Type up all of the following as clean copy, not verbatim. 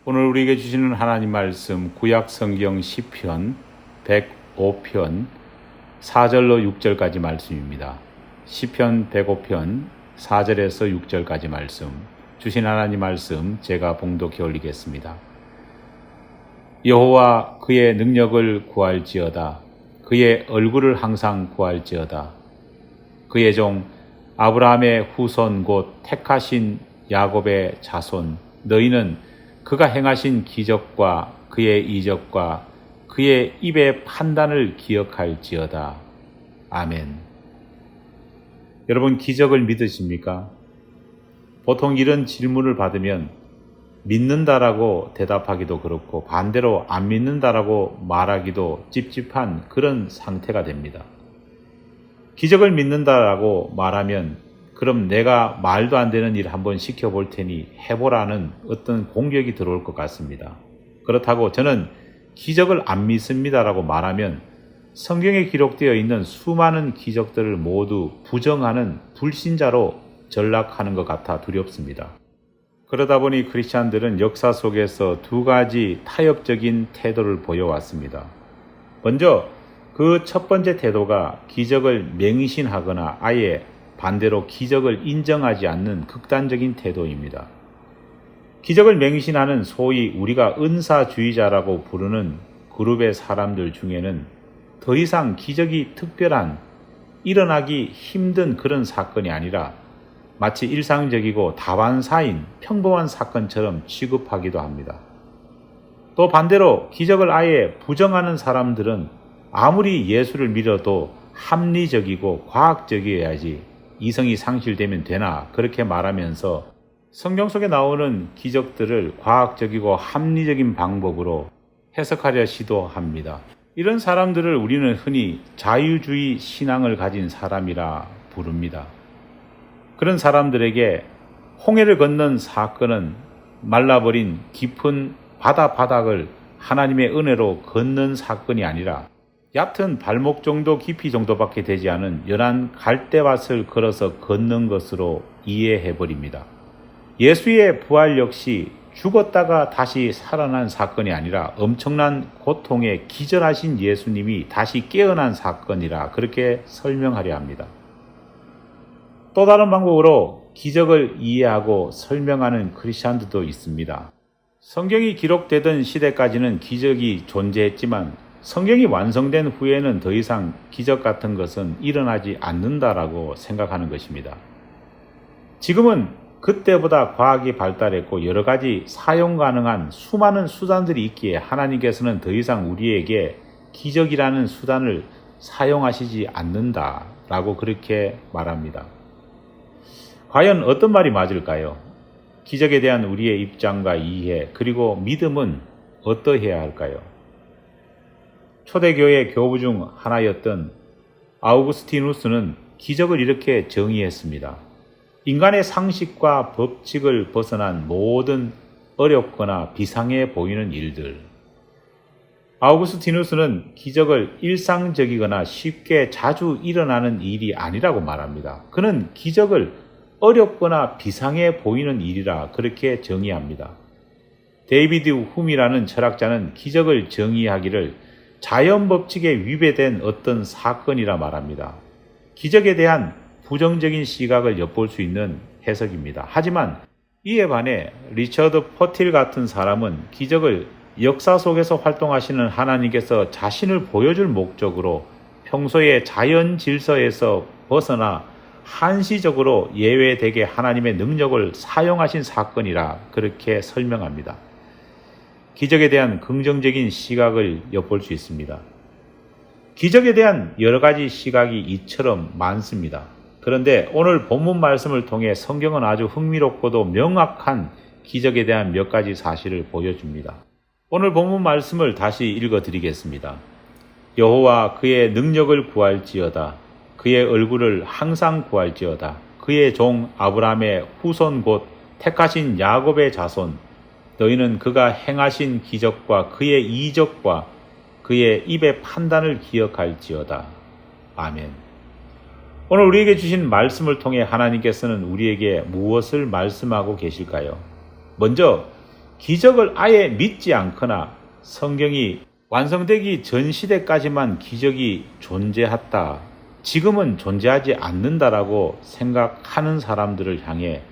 오늘 우리에게 주시는 하나님 말씀 구약 성경 시편 105편 4절로 6절까지 말씀입니다. 시편 105편 4절에서 6절까지 말씀, 주신 하나님 말씀 제가 봉독해 올리겠습니다. 여호와 그의 능력을 구할지어다. 그의 얼굴을 항상 구할지어다. 그의 종 아브라함의 후손 곧 택하신 야곱의 자손, 너희는 그가 행하신 기적과 그의 이적과 그의 입의 판단을 기억할지어다. 아멘. 여러분, 기적을 믿으십니까? 보통 이런 질문을 받으면 믿는다라고 대답하기도 그렇고 반대로 안 믿는다라고 말하기도 찝찝한 그런 상태가 됩니다. 기적을 믿는다라고 말하면 그럼 내가 말도 안 되는 일 한번 시켜볼 테니 해보라는 어떤 공격이 들어올 것 같습니다. 그렇다고 저는 기적을 안 믿습니다라고 말하면 성경에 기록되어 있는 수많은 기적들을 모두 부정하는 불신자로 전락하는 것 같아 두렵습니다. 그러다 보니 크리스찬들은 역사 속에서 두 가지 타협적인 태도를 보여왔습니다. 먼저 그 첫 번째 태도가 기적을 맹신하거나 아예 반대로 기적을 인정하지 않는 극단적인 태도입니다. 기적을 맹신하는 소위 우리가 은사주의자라고 부르는 그룹의 사람들 중에는 더 이상 기적이 특별한, 일어나기 힘든 그런 사건이 아니라 마치 일상적이고 다반사인 평범한 사건처럼 취급하기도 합니다. 또 반대로 기적을 아예 부정하는 사람들은 아무리 예수를 믿어도 합리적이고 과학적이어야지 이성이 상실되면 되나 그렇게 말하면서 성경 속에 나오는 기적들을 과학적이고 합리적인 방법으로 해석하려 시도합니다. 이런 사람들을 우리는 흔히 자유주의 신앙을 가진 사람이라 부릅니다. 그런 사람들에게 홍해를 건넌 사건은 말라버린 깊은 바다 바닥을 하나님의 은혜로 건넌 사건이 아니라 얕은 발목 정도 깊이 정도밖에 되지 않은 연한 갈대밭을 걸어서 걷는 것으로 이해해버립니다. 예수의 부활 역시 죽었다가 다시 살아난 사건이 아니라 엄청난 고통에 기절하신 예수님이 다시 깨어난 사건이라 그렇게 설명하려 합니다. 또 다른 방법으로 기적을 이해하고 설명하는 크리스찬들도 있습니다. 성경이 기록되던 시대까지는 기적이 존재했지만 성경이 완성된 후에는 더 이상 기적 같은 것은 일어나지 않는다라고 생각하는 것입니다. 지금은 그때보다 과학이 발달했고 여러 가지 사용 가능한 수많은 수단들이 있기에 하나님께서는 더 이상 우리에게 기적이라는 수단을 사용하시지 않는다라고 그렇게 말합니다. 과연 어떤 말이 맞을까요? 기적에 대한 우리의 입장과 이해 그리고 믿음은 어떠해야 할까요? 초대교회 교부 중 하나였던 아우구스티누스는 기적을 이렇게 정의했습니다. 인간의 상식과 법칙을 벗어난 모든 어렵거나 비상해 보이는 일들. 아우구스티누스는 기적을 일상적이거나 쉽게 자주 일어나는 일이 아니라고 말합니다. 그는 기적을 어렵거나 비상해 보이는 일이라 그렇게 정의합니다. 데이비드 훔이라는 철학자는 기적을 정의하기를 자연 법칙에 위배된 어떤 사건이라 말합니다. 기적에 대한 부정적인 시각을 엿볼 수 있는 해석입니다. 하지만 이에 반해 리처드 퍼틸 같은 사람은 기적을 역사 속에서 활동하시는 하나님께서 자신을 보여줄 목적으로 평소의 자연 질서에서 벗어나 한시적으로 예외되게 하나님의 능력을 사용하신 사건이라 그렇게 설명합니다. 기적에 대한 긍정적인 시각을 엿볼 수 있습니다. 기적에 대한 여러 가지 시각이 이처럼 많습니다. 그런데 오늘 본문 말씀을 통해 성경은 아주 흥미롭고도 명확한 기적에 대한 몇 가지 사실을 보여줍니다. 오늘 본문 말씀을 다시 읽어드리겠습니다. 여호와 그의 능력을 구할지어다. 그의 얼굴을 항상 구할지어다. 그의 종 아브라함의 후손 곧 택하신 야곱의 자손, 너희는 그가 행하신 기적과 그의 이적과 그의 입의 판단을 기억할지어다. 아멘. 오늘 우리에게 주신 말씀을 통해 하나님께서는 우리에게 무엇을 말씀하고 계실까요? 먼저 기적을 아예 믿지 않거나 성경이 완성되기 전 시대까지만 기적이 존재했다, 지금은 존재하지 않는다라고 생각하는 사람들을 향해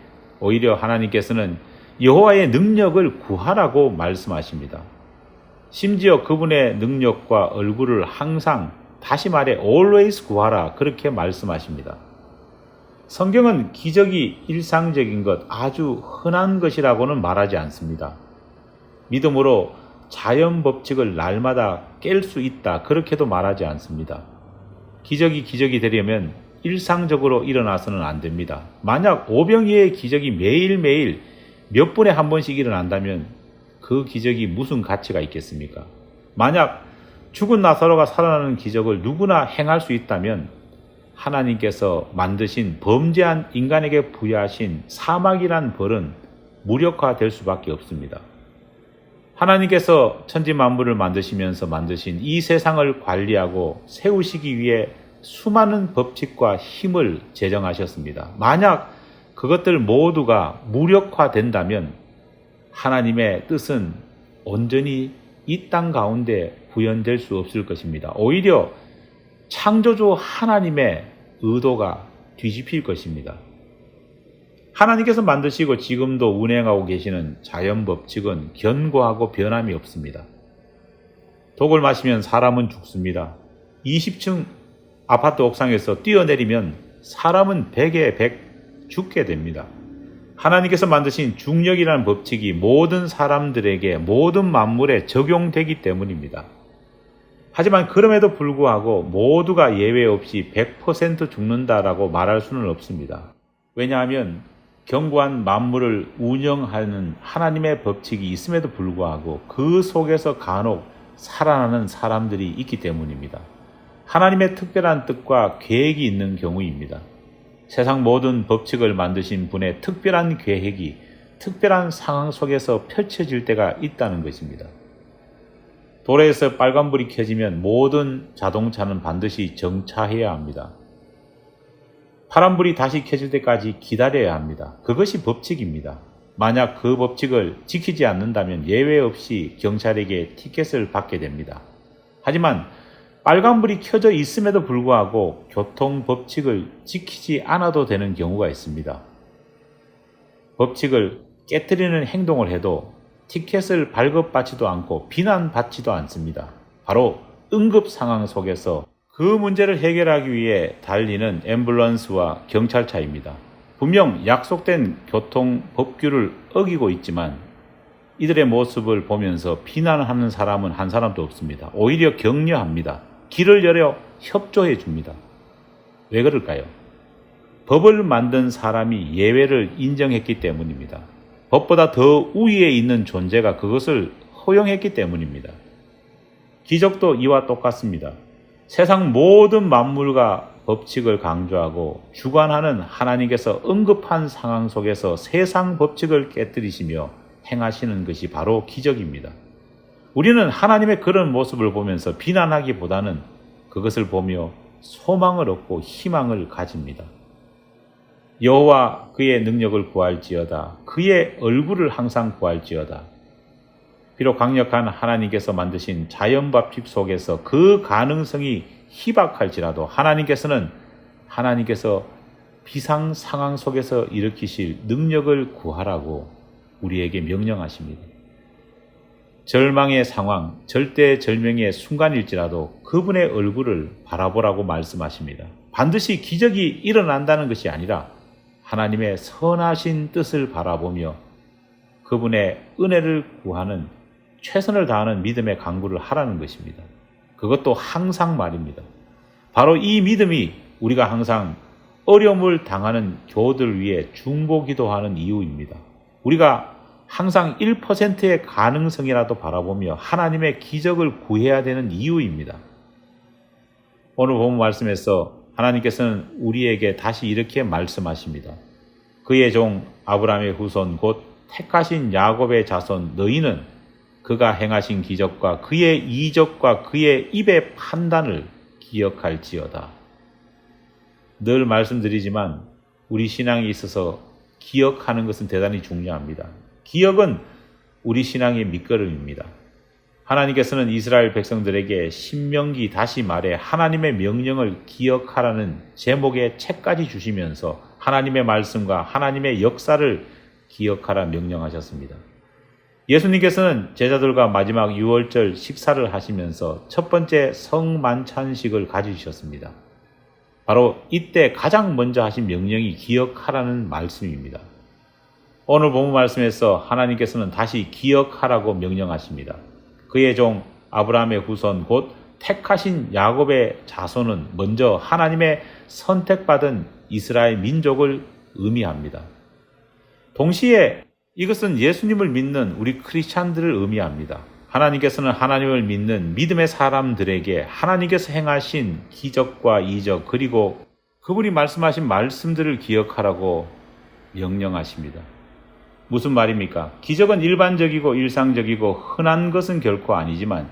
오히려 하나님께서는 여호와의 능력을 구하라고 말씀하십니다. 심지어 그분의 능력과 얼굴을 항상, 다시 말해 always 구하라, 그렇게 말씀하십니다. 성경은 기적이 일상적인 것, 아주 흔한 것이라고는 말하지 않습니다. 믿음으로 자연 법칙을 날마다 깰 수 있다, 그렇게도 말하지 않습니다. 기적이 되려면 일상적으로 일어나서는 안 됩니다. 만약 오병이어의 기적이 매일매일 몇 분에 한 번씩 일어난다면 그 기적이 무슨 가치가 있겠습니까? 만약 죽은 나사로가 살아나는 기적을 누구나 행할 수 있다면 하나님께서 만드신 범죄한 인간에게 부여하신 사막이란 벌은 무력화될 수밖에 없습니다. 하나님께서 천지만물을 만드시면서 만드신 이 세상을 관리하고 세우시기 위해 수많은 법칙과 힘을 제정하셨습니다. 만약 그것들 모두가 무력화된다면 하나님의 뜻은 온전히 이 땅 가운데 구현될 수 없을 것입니다. 오히려 창조주 하나님의 의도가 뒤집힐 것입니다. 하나님께서 만드시고 지금도 운행하고 계시는 자연 법칙은 견고하고 변함이 없습니다. 독을 마시면 사람은 죽습니다. 20층 아파트 옥상에서 뛰어내리면 사람은 100에 100 죽게 됩니다. 하나님께서 만드신 중력이라는 법칙이 모든 사람들에게, 모든 만물에 적용되기 때문입니다. 하지만 그럼에도 불구하고 모두가 예외 없이 100% 죽는다라고 말할 수는 없습니다. 왜냐하면 견고한 만물을 운영하는 하나님의 법칙이 있음에도 불구하고 그 속에서 간혹 살아나는 사람들이 있기 때문입니다. 하나님의 특별한 뜻과 계획이 있는 경우입니다. 세상 모든 법칙을 만드신 분의 특별한 계획이 특별한 상황 속에서 펼쳐질 때가 있다는 것입니다. 도로에서 빨간불이 켜지면 모든 자동차는 반드시 정차해야 합니다. 파란불이 다시 켜질 때까지 기다려야 합니다. 그것이 법칙입니다. 만약 그 법칙을 지키지 않는다면 예외 없이 경찰에게 티켓을 받게 됩니다. 하지만 빨간불이 켜져 있음에도 불구하고 교통법칙을 지키지 않아도 되는 경우가 있습니다. 법칙을 깨트리는 행동을 해도 티켓을 발급받지도 않고 비난받지도 않습니다. 바로 응급 상황 속에서 그 문제를 해결하기 위해 달리는 앰뷸런스와 경찰차입니다. 분명 약속된 교통 법규를 어기고 있지만 이들의 모습을 보면서 비난하는 사람은 한 사람도 없습니다. 오히려 격려합니다. 길을 열어 협조해 줍니다. 왜 그럴까요? 법을 만든 사람이 예외를 인정했기 때문입니다. 법보다 더 우위에 있는 존재가 그것을 허용했기 때문입니다. 기적도 이와 똑같습니다. 세상 모든 만물과 법칙을 강조하고 주관하는 하나님께서 응급한 상황 속에서 세상 법칙을 깨뜨리시며 행하시는 것이 바로 기적입니다. 우리는 하나님의 그런 모습을 보면서 비난하기보다는 그것을 보며 소망을 얻고 희망을 가집니다. 여호와 그의 능력을 구할지어다. 그의 얼굴을 항상 구할지어다. 비록 강력한 하나님께서 만드신 자연법칙 속에서 그 가능성이 희박할지라도 하나님께서 비상 상황 속에서 일으키실 능력을 구하라고 우리에게 명령하십니다. 절망의 상황, 절대절명의 순간일지라도 그분의 얼굴을 바라보라고 말씀하십니다. 반드시 기적이 일어난다는 것이 아니라 하나님의 선하신 뜻을 바라보며 그분의 은혜를 구하는 최선을 다하는 믿음의 강구를 하라는 것입니다. 그것도 항상 말입니다. 바로 이 믿음이 우리가 항상 어려움을 당하는 교우들을 위해 중보기도하는 이유입니다. 우리가 항상 1%의 가능성이라도 바라보며 하나님의 기적을 구해야 되는 이유입니다. 오늘 본문 말씀에서 하나님께서는 우리에게 다시 이렇게 말씀하십니다. 그의 종 아브라함의 후손 곧 택하신 야곱의 자손 너희는 그가 행하신 기적과 그의 이적과 그의 입의 판단을 기억할지어다. 늘 말씀드리지만 우리 신앙에 있어서 기억하는 것은 대단히 중요합니다. 기억은 우리 신앙의 밑거름입니다. 하나님께서는 이스라엘 백성들에게 신명기 다시 말해 하나님의 명령을 기억하라는 제목의 책까지 주시면서 하나님의 말씀과 하나님의 역사를 기억하라 명령하셨습니다. 예수님께서는 제자들과 마지막 유월절 식사를 하시면서 첫 번째 성만찬식을 가지셨습니다. 바로 이때 가장 먼저 하신 명령이 기억하라는 말씀입니다. 오늘 본문 말씀에서 하나님께서는 다시 기억하라고 명령하십니다. 그의 종 아브라함의 후손 곧 택하신 야곱의 자손은 먼저 하나님의 선택받은 이스라엘 민족을 의미합니다. 동시에 이것은 예수님을 믿는 우리 크리스찬들을 의미합니다. 하나님께서는 하나님을 믿는 믿음의 사람들에게 하나님께서 행하신 기적과 이적 그리고 그분이 말씀하신 말씀들을 기억하라고 명령하십니다. 무슨 말입니까? 기적은 일반적이고 일상적이고 흔한 것은 결코 아니지만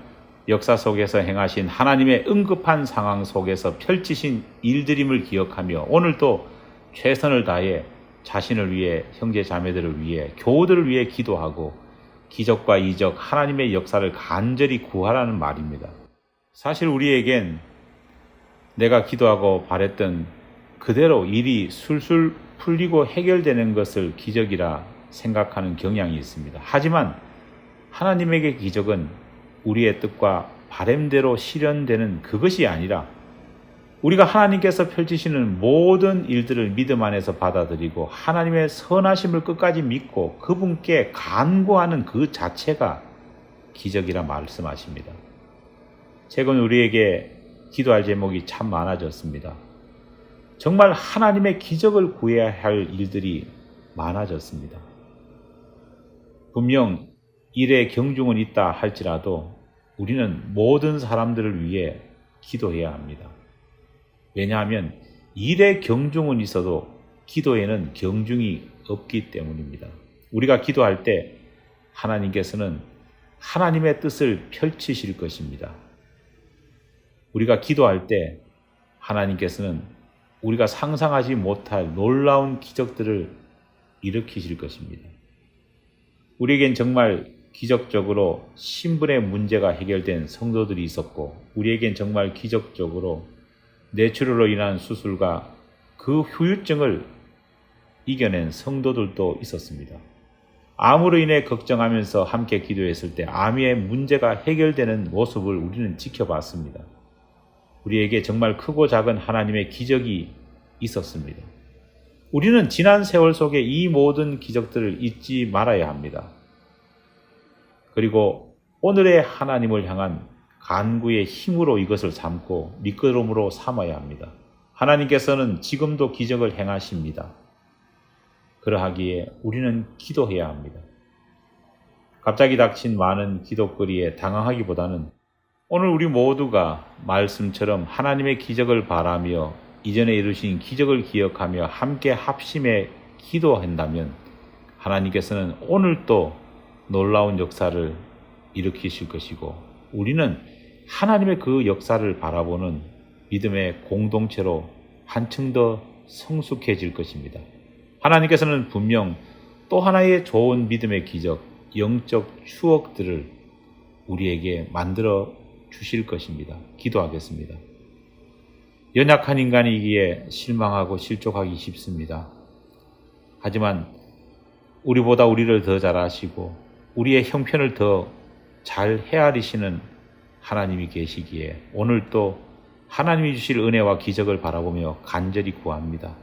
역사 속에서 행하신 하나님의 응급한 상황 속에서 펼치신 일들임을 기억하며 오늘도 최선을 다해 자신을 위해 형제 자매들을 위해 교우들을 위해 기도하고 기적과 이적 하나님의 역사를 간절히 구하라는 말입니다. 사실 우리에겐 내가 기도하고 바랬던 그대로 일이 술술 풀리고 해결되는 것을 기적이라 생각하는 경향이 있습니다. 하지만 하나님에게 기적은 우리의 뜻과 바램대로 실현되는 그것이 아니라 우리가 하나님께서 펼치시는 모든 일들을 믿음 안에서 받아들이고 하나님의 선하심을 끝까지 믿고 그분께 간구하는 그 자체가 기적이라 말씀하십니다. 최근 우리에게 기도할 제목이 참 많아졌습니다. 정말 하나님의 기적을 구해야 할 일들이 많아졌습니다. 분명 일의 경중은 있다 할지라도 우리는 모든 사람들을 위해 기도해야 합니다. 왜냐하면 일의 경중은 있어도 기도에는 경중이 없기 때문입니다. 우리가 기도할 때 하나님께서는 하나님의 뜻을 펼치실 것입니다. 우리가 기도할 때 하나님께서는 우리가 상상하지 못할 놀라운 기적들을 일으키실 것입니다. 우리에겐 정말 기적적으로 신분의 문제가 해결된 성도들이 있었고 우리에겐 정말 기적적으로 뇌출혈로 인한 수술과 그 후유증을 이겨낸 성도들도 있었습니다. 암으로 인해 걱정하면서 함께 기도했을 때 암의 문제가 해결되는 모습을 우리는 지켜봤습니다. 우리에게 정말 크고 작은 하나님의 기적이 있었습니다. 우리는 지난 세월 속에 이 모든 기적들을 잊지 말아야 합니다. 그리고 오늘의 하나님을 향한 간구의 힘으로 이것을 삼고 밑거름으로 삼아야 합니다. 하나님께서는 지금도 기적을 행하십니다. 그러하기에 우리는 기도해야 합니다. 갑자기 닥친 많은 기도거리에 당황하기보다는 오늘 우리 모두가 말씀처럼 하나님의 기적을 바라며 이전에 이루신 기적을 기억하며 함께 합심해 기도한다면 하나님께서는 오늘 또 놀라운 역사를 일으키실 것이고 우리는 하나님의 그 역사를 바라보는 믿음의 공동체로 한층 더 성숙해질 것입니다. 하나님께서는 분명 또 하나의 좋은 믿음의 기적, 영적 추억들을 우리에게 만들어 주실 것입니다. 기도하겠습니다. 연약한 인간이기에 실망하고 실족하기 쉽습니다. 하지만 우리보다 우리를 더 잘 아시고 우리의 형편을 더 잘 헤아리시는 하나님이 계시기에 오늘 또 하나님이 주실 은혜와 기적을 바라보며 간절히 구합니다.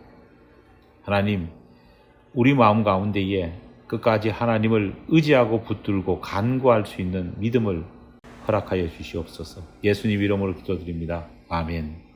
하나님, 우리 마음 가운데에 끝까지 하나님을 의지하고 붙들고 간구할 수 있는 믿음을 허락하여 주시옵소서. 예수님 이름으로 기도드립니다. 아멘.